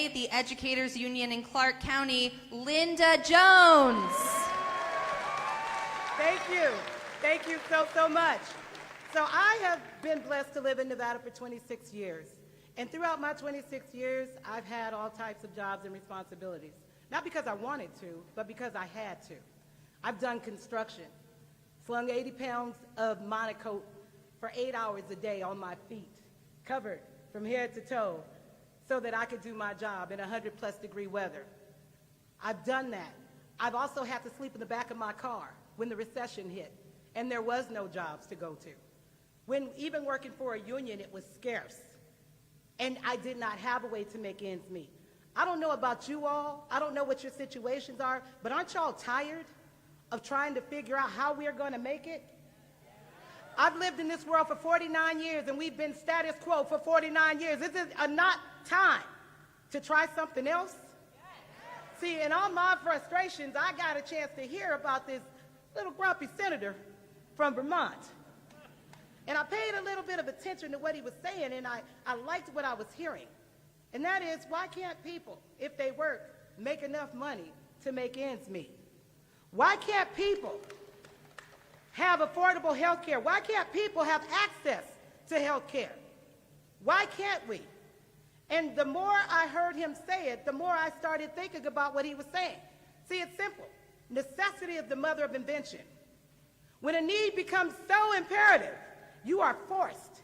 today, the Educators Union in Clark County, Linda Jones. Thank you. Thank you so much. So I have been blessed to live in Nevada for 26 years. And throughout my 26 years, I've had all types of jobs and responsibilities. Not because I wanted to, but because I had to. I've done construction, slung 80 pounds of monocoat for 8 hours a day on my feet, covered from head to toe, so that I could do my job in 100+ degree weather. I've done that. I've also had to sleep in the back of my car when the recession hit, and there was no jobs to go to. When even working for a union, it was scarce, and I did not have a way to make ends meet. I don't know about you all, I don't know what your situations are, but aren't y'all tired of trying to figure out how we're going to make it? I've lived in this world for 49 years, and we've been status quo for 49 years. Is it not time to try something else? See, in all my frustrations, I got a chance to hear about this little grumpy senator from Vermont. And I paid a little bit of attention to what he was saying, and I liked what I was hearing. And that is, why can't people, if they work, make enough money to make ends meet? Why can't people have affordable health care? Why can't people have access to health care? Why can't we? And the more I heard him say it, the more I started thinking about what he was saying. See, it's simple. Necessity is the mother of invention. When a need becomes so imperative, you are forced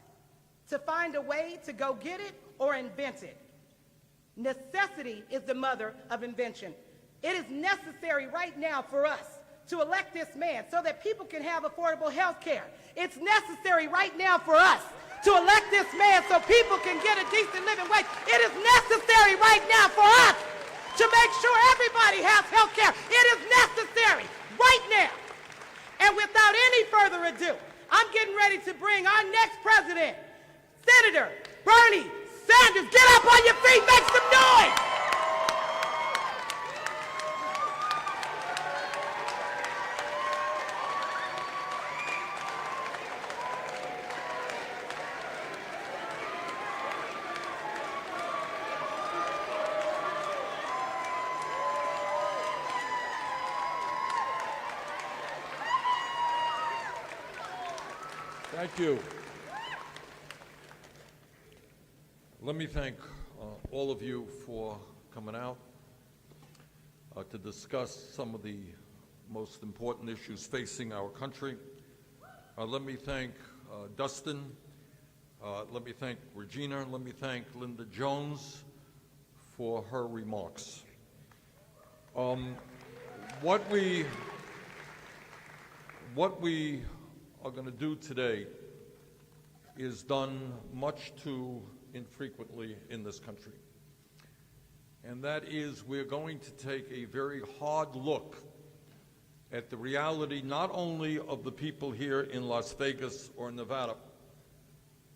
to find a way to go get it or invent it. Necessity is the mother of invention. It is necessary right now for us to elect this man so that people can have affordable health care. It's necessary right now for us to elect this man so people can get a decent living wage. It is necessary right now for us to make sure everybody has health care. It is necessary right now. And without any further ado, I'm getting ready to bring our next president, Senator Bernie Sanders. Get up on your feet, make some noise. Thank you. Let me thank all of you for coming out to discuss some of the most important issues facing our country. Let me thank Dustin. Let me thank Regina. Let me thank Linda Jones for her remarks. What we are going to do today is done much too infrequently in this country. And that is, we're going to take a very hard look at the reality not only of the people here in Las Vegas or Nevada,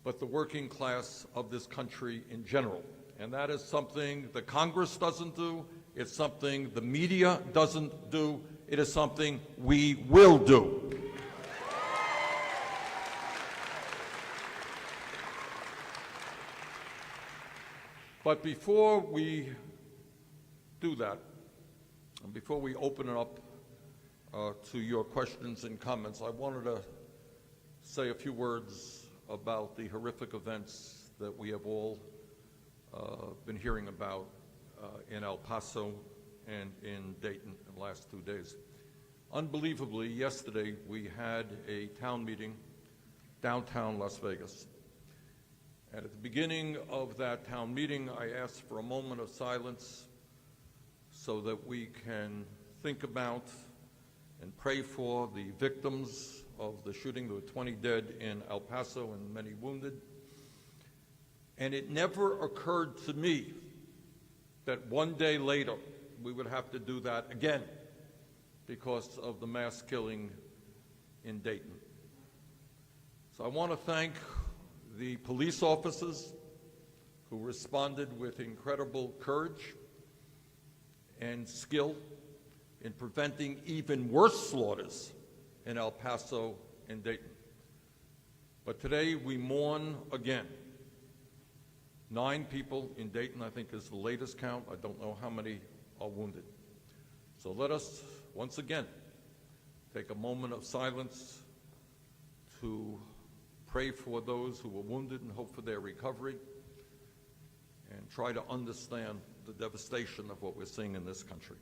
but the working class of this country in general. And that is something the Congress doesn't do, it's something the media doesn't do, it is something we will do. But before we do that, and before we open it up to your questions and comments, I wanted to say a few words about the horrific events that we have all been hearing about in El Paso and in Dayton in the last 2 days. Unbelievably, yesterday we had a town meeting downtown Las Vegas. And at the beginning of that town meeting, I asked for a moment of silence so that we can think about and pray for the victims of the shooting. There were 20 dead in El Paso and many wounded. And it never occurred to me that one day later we would have to do that again because of the mass killing in Dayton. So I want to thank the police officers who responded with incredible courage and skill in preventing even worse slaughters in El Paso and Dayton. But today we mourn again 9 people in Dayton, I think, is the latest count. I don't know how many are wounded. So let us, once again, take a moment of silence to pray for those who were wounded and hope for their recovery, and try to understand the devastation of what we're seeing in this country.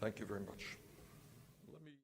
Thank you very much.